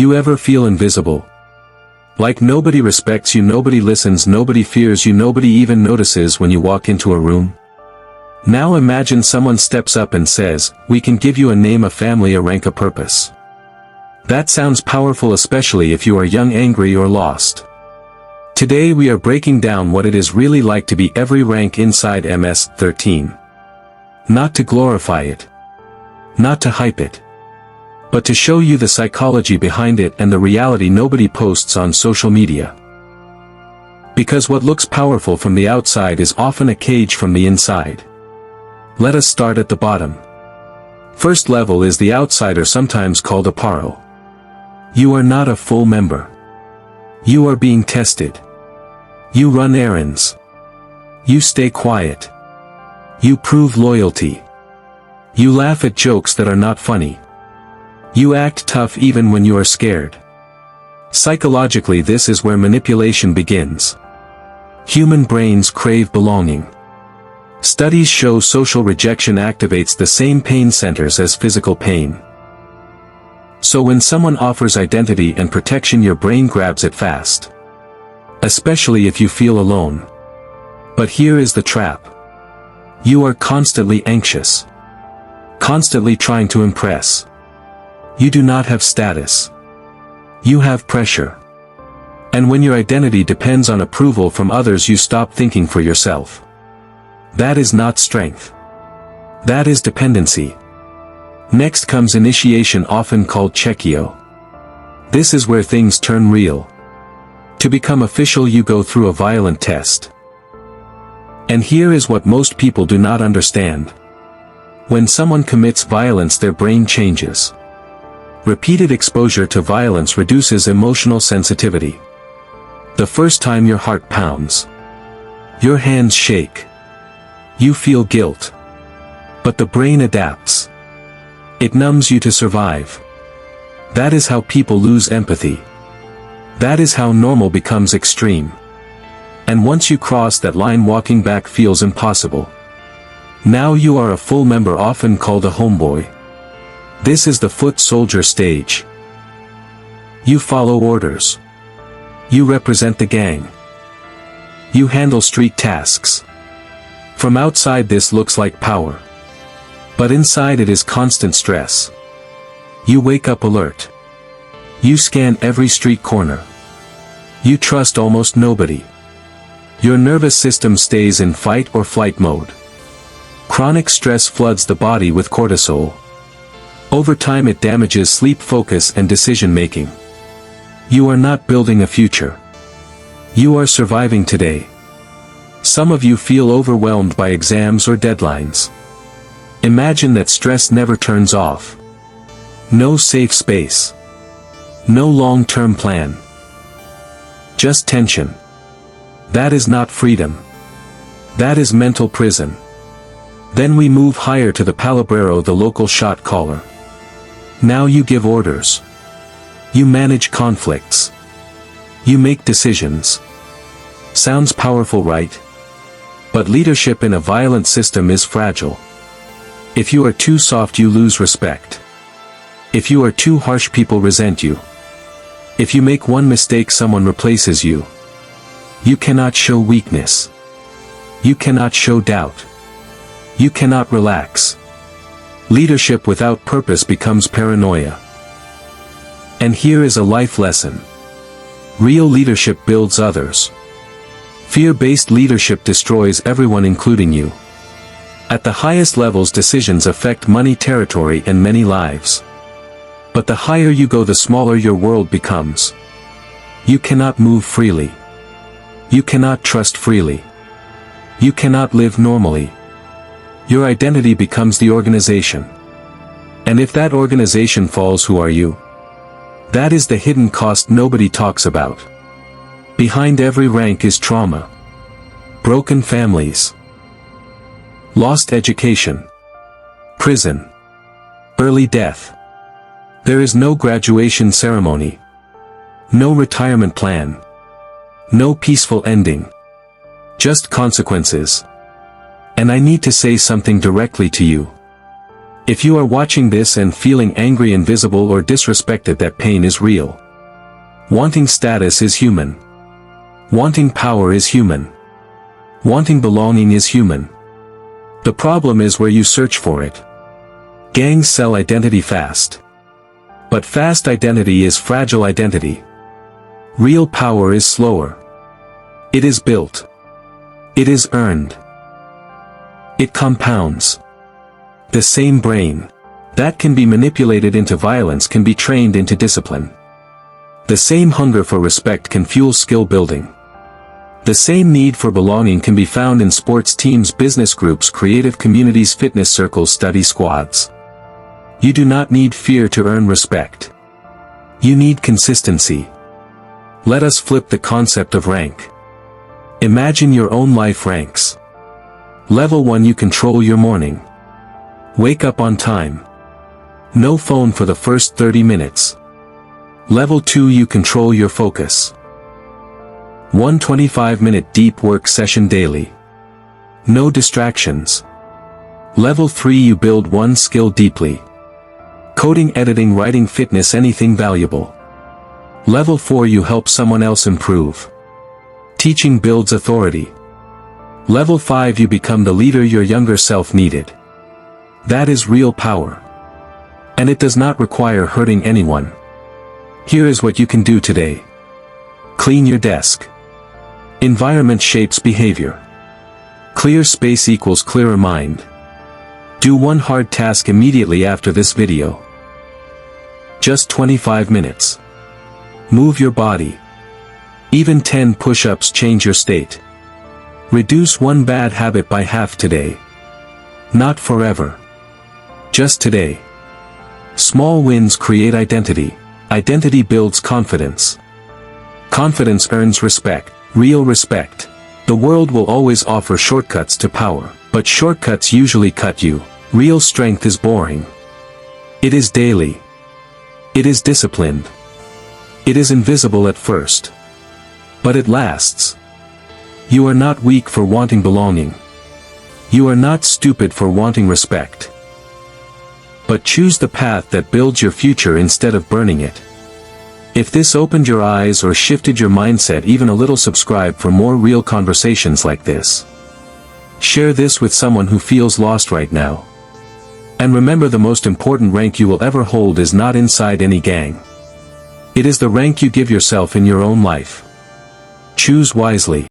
You ever feel invisible? Like nobody respects you, nobody listens, nobody fears you, nobody even notices when you walk into a room? Now imagine someone steps up and says, "We can give you a name, a family, a rank, a purpose." That sounds powerful, especially if you are young, angry, or lost. Today we are breaking down what it is really like to be every rank inside MS-13. Not to glorify it. Not to hype it. But to show you the psychology behind it and the reality nobody posts on social media. Because what looks powerful from the outside is often a cage from the inside. Let us start at the bottom. First level is the outsider, sometimes called a paro. You are not a full member. You are being tested. You run errands. You stay quiet. You prove loyalty. You laugh at jokes that are not funny. You act tough even when you are scared. Psychologically, this is where manipulation begins. Human brains crave belonging. Studies show social rejection activates the same pain centers as physical pain. So when someone offers identity and protection, your brain grabs it fast. Especially if you feel alone. But here is the trap. You are constantly anxious. Constantly trying to impress. You do not have status. You have pressure. And when your identity depends on approval from others, you stop thinking for yourself. That is not strength. That is dependency. Next comes initiation, often called checkio. This is where things turn real. To become official, you go through a violent test. And here is what most people do not understand. When someone commits violence, their brain changes. Repeated exposure to violence reduces emotional sensitivity. The first time your heart pounds. Your hands shake. You feel guilt. But the brain adapts. It numbs you to survive. That is how people lose empathy. That is how normal becomes extreme. And once you cross that line, walking back feels impossible. Now you are a full member, often called a homeboy. This is the foot soldier stage. You follow orders. You represent the gang. You handle street tasks. From outside this looks like power. But inside it is constant stress. You wake up alert. You scan every street corner. You trust almost nobody. Your nervous system stays in fight or flight mode. Chronic stress floods the body with cortisol. Over time it damages sleep, focus, and decision-making. You are not building a future. You are surviving today. Some of you feel overwhelmed by exams or deadlines. Imagine that stress never turns off. No safe space. No long-term plan. Just tension. That is not freedom. That is mental prison. Then we move higher to the palabrero, the local shot caller. Now you give orders. You manage conflicts. You make decisions. Sounds powerful, right? But leadership in a violent system is fragile. If you are too soft, you lose respect. If you are too harsh, people resent you. If you make one mistake, someone replaces you. You cannot show weakness. You cannot show doubt. You cannot relax. Leadership without purpose becomes paranoia. And here is a life lesson. Real leadership builds others. Fear-based leadership destroys everyone, including you. At the highest levels, decisions affect money, territory, and many lives. But the higher you go, the smaller your world becomes. You cannot move freely. You cannot trust freely. You cannot live normally. Your identity becomes the organization. And if that organization falls, who are you? That is the hidden cost nobody talks about. Behind every rank is trauma. Broken families. Lost education. Prison. Early death. There is no graduation ceremony. No retirement plan. No peaceful ending. Just consequences. And I need to say something directly to you. If you are watching this and feeling angry, invisible, or disrespected, that pain is real. Wanting status is human. Wanting power is human. Wanting belonging is human. The problem is where you search for it. Gangs sell identity fast. But fast identity is fragile identity. Real power is slower. It is built. It is earned. It compounds. The same brain that can be manipulated into violence can be trained into discipline. The same hunger for respect can fuel skill building. The same need for belonging can be found in sports teams, business groups, creative communities, fitness circles, study squads. You do not need fear to earn respect. You need consistency. Let us flip the concept of rank. Imagine your own life ranks. Level 1, you control your morning. Wake up on time. No phone for the first 30 minutes. Level 2, you control your focus. 125-minute deep work session daily. No distractions. Level 3, you build one skill deeply. Coding, editing, writing, fitness, anything valuable. Level 4, you help someone else improve. Teaching builds authority. Level 5, you become the leader your younger self needed. That is real power. And it does not require hurting anyone. Here is what you can do today. Clean your desk. Environment shapes behavior. Clear space equals clearer mind. Do one hard task immediately after this video. Just 25 minutes. Move your body. Even 10 push-ups change your state. Reduce one bad habit by half today. Not forever. Just today. Small wins create identity. Identity builds confidence. Confidence earns respect. Real respect. The world will always offer shortcuts to power, but shortcuts usually cut you. Real strength is boring. It is daily. It is disciplined. It is invisible at first. But it lasts. You are not weak for wanting belonging. You are not stupid for wanting respect. But choose the path that builds your future instead of burning it. If this opened your eyes or shifted your mindset even a little, subscribe for more real conversations like this. Share this with someone who feels lost right now. And remember, the most important rank you will ever hold is not inside any gang. It is the rank you give yourself in your own life. Choose wisely.